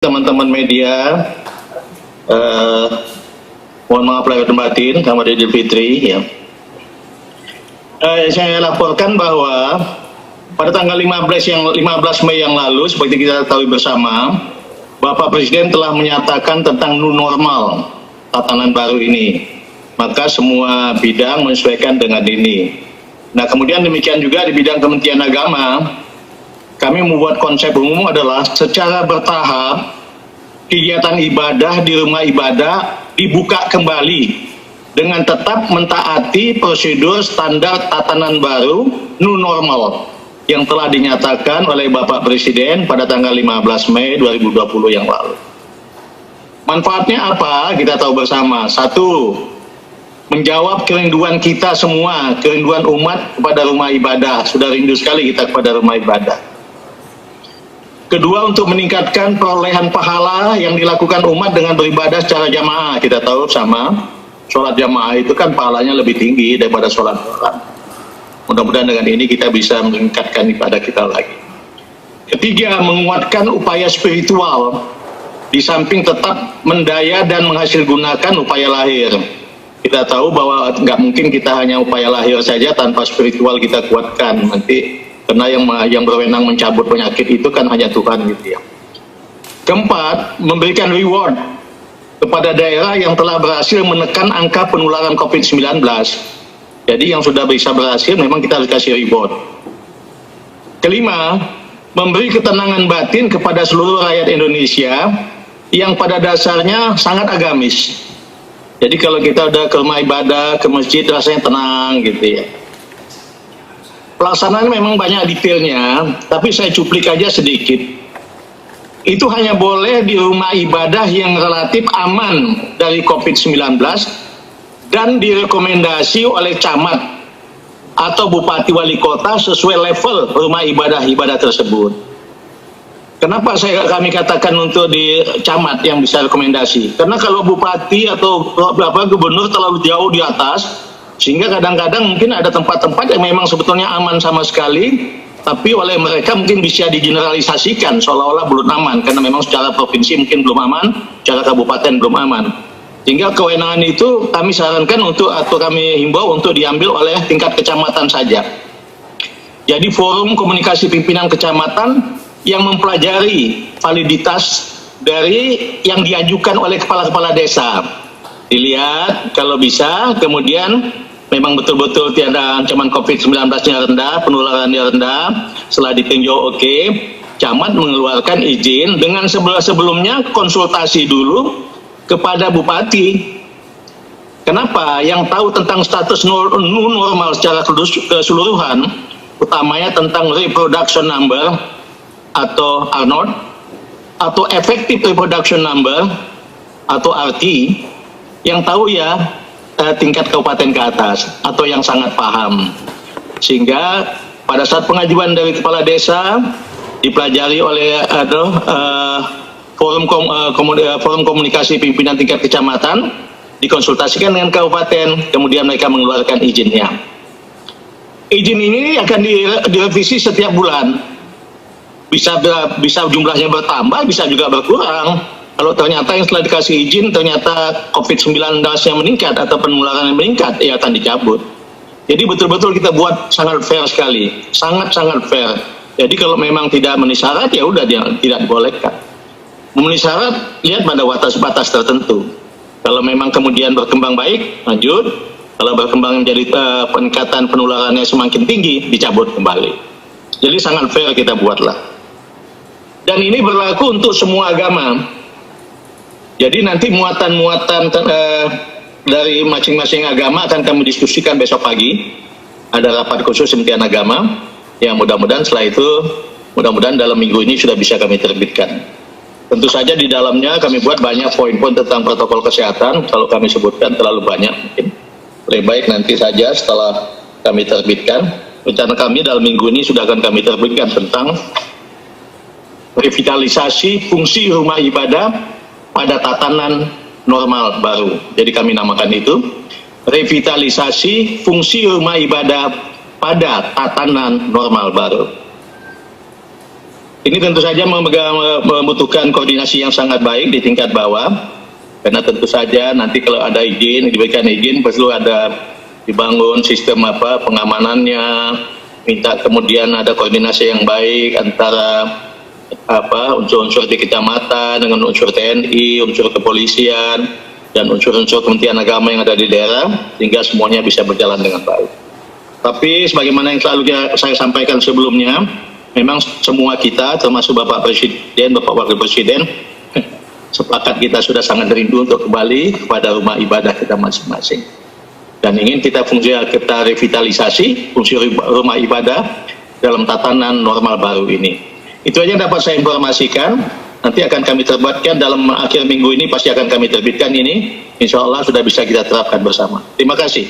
Teman-teman media, mohon maaf lahir dan batin, Selamat Idul Fitri. Ya. Saya laporkan bahwa pada tanggal 15 Mei yang lalu, seperti kita ketahui bersama, Bapak Presiden telah menyatakan tentang new normal tatanan baru ini. Maka semua bidang menyesuaikan dengan ini. Nah, kemudian demikian juga di bidang Kementerian Agama, kami membuat konsep umum adalah secara bertahap kegiatan ibadah di rumah ibadah dibuka kembali dengan tetap mentaati prosedur standar tatanan baru new normal yang telah dinyatakan oleh Bapak Presiden pada tanggal 15 Mei 2020 yang lalu. Manfaatnya apa? Kita tahu bersama. Satu, menjawab kerinduan kita semua, kerinduan umat kepada rumah ibadah. Sudah rindu sekali kita kepada rumah ibadah. Kedua, untuk meningkatkan perolehan pahala yang dilakukan umat dengan beribadah secara jamaah. Kita tahu sama, sholat jamaah itu kan pahalanya lebih tinggi daripada sholat orang. Mudah-mudahan dengan ini kita bisa meningkatkan ibadah kita lagi. Ketiga, menguatkan upaya spiritual, di samping tetap mendaya dan menghasilgunakan upaya lahir. Kita tahu bahwa nggak mungkin kita hanya upaya lahir saja tanpa spiritual kita kuatkan. Nanti karena yang berwenang mencabut penyakit itu kan hanya Tuhan gitu ya. Keempat, memberikan reward kepada daerah yang telah berhasil menekan angka penularan COVID-19. Jadi yang sudah bisa berhasil memang kita harus kasih reward. Kelima, memberi ketenangan batin kepada seluruh rakyat Indonesia yang pada dasarnya sangat agamis. Jadi kalau kita udah ke rumah ibadah, ke masjid, rasanya tenang gitu ya. Pelaksanaan memang banyak detailnya, tapi saya cuplik aja sedikit. Itu hanya boleh di rumah ibadah yang relatif aman dari COVID-19 dan direkomendasi oleh camat atau bupati wali kota sesuai level rumah ibadah tersebut. Kenapa kami katakan untuk di camat yang bisa rekomendasi? Karena kalau bupati atau gubernur terlalu jauh di atas, sehingga kadang-kadang mungkin ada tempat-tempat yang memang sebetulnya aman sama sekali, tapi oleh mereka mungkin bisa digeneralisasikan seolah-olah belum aman, karena memang secara provinsi mungkin belum aman, secara kabupaten belum aman. Sehingga kewenangan itu kami sarankan untuk atau kami himbau untuk diambil oleh tingkat kecamatan saja. Jadi forum komunikasi pimpinan kecamatan yang mempelajari validitas dari yang diajukan oleh kepala-kepala desa. Dilihat kalau bisa, kemudian memang betul-betul tiada ancaman COVID-19-nya rendah, penularannya rendah, setelah ditinjau oke, camat mengeluarkan izin dengan sebelumnya konsultasi dulu kepada bupati. Kenapa? Yang tahu tentang status new normal secara keseluruhan, utamanya tentang reproduction number atau R0, atau effective reproduction number atau RT, yang tahu ya tingkat kabupaten ke atas atau yang sangat paham. Sehingga pada saat pengajuan dari kepala desa dipelajari oleh forum komunikasi pimpinan tingkat kecamatan, dikonsultasikan dengan kabupaten, kemudian mereka mengeluarkan izinnya. Izin ini akan direvisi setiap bulan. Bisa jumlahnya bertambah, bisa juga berkurang. Kalau ternyata yang setelah dikasih izin ternyata COVID-19-nya meningkat atau penularan yang meningkat, ya akan dicabut. Jadi betul-betul kita buat sangat fair sekali, sangat-sangat fair. Jadi kalau memang tidak memenuhi syarat, ya udah dia tidak dibolehkan. Memenuhi syarat, lihat pada batas-batas tertentu. Kalau memang kemudian berkembang baik, lanjut. Kalau berkembang menjadi peningkatan penularannya semakin tinggi, dicabut kembali. Jadi sangat fair kita buatlah. Dan ini berlaku untuk semua agama. Jadi nanti muatan-muatan dari masing-masing agama akan kami diskusikan besok pagi. Ada rapat khusus Kementerian Agama. Ya mudah-mudahan setelah itu, mudah-mudahan dalam minggu ini sudah bisa kami terbitkan. Tentu saja di dalamnya kami buat banyak poin-poin tentang protokol kesehatan. Kalau kami sebutkan terlalu banyak mungkin. Lebih baik nanti saja setelah kami terbitkan. Rencana kami dalam minggu ini sudah akan kami terbitkan tentang revitalisasi fungsi rumah ibadah pada tatanan normal baru. Jadi kami namakan itu revitalisasi fungsi rumah ibadah pada tatanan normal baru. Ini tentu saja membutuhkan koordinasi yang sangat baik di tingkat bawah, karena tentu saja nanti kalau ada izin, diberikan izin, perlu ada dibangun sistem pengamanannya, minta kemudian ada koordinasi yang baik antara unsur-unsur di kecamatan dengan unsur TNI, unsur kepolisian, dan unsur-unsur Kementerian Agama yang ada di daerah, sehingga semuanya bisa berjalan dengan baik. Tapi sebagaimana yang selalu saya sampaikan sebelumnya, memang semua kita, termasuk Bapak Presiden, Bapak Wakil Presiden, sepakat kita sudah sangat rindu untuk kembali kepada rumah ibadah kita masing-masing. Dan ingin kita revitalisasi fungsi rumah ibadah dalam tatanan normal baru ini. Itu aja yang dapat saya informasikan. Nanti akan kami terbitkan dalam akhir minggu ini, pasti akan kami terbitkan ini. Insya Allah sudah bisa kita terapkan bersama. Terima kasih.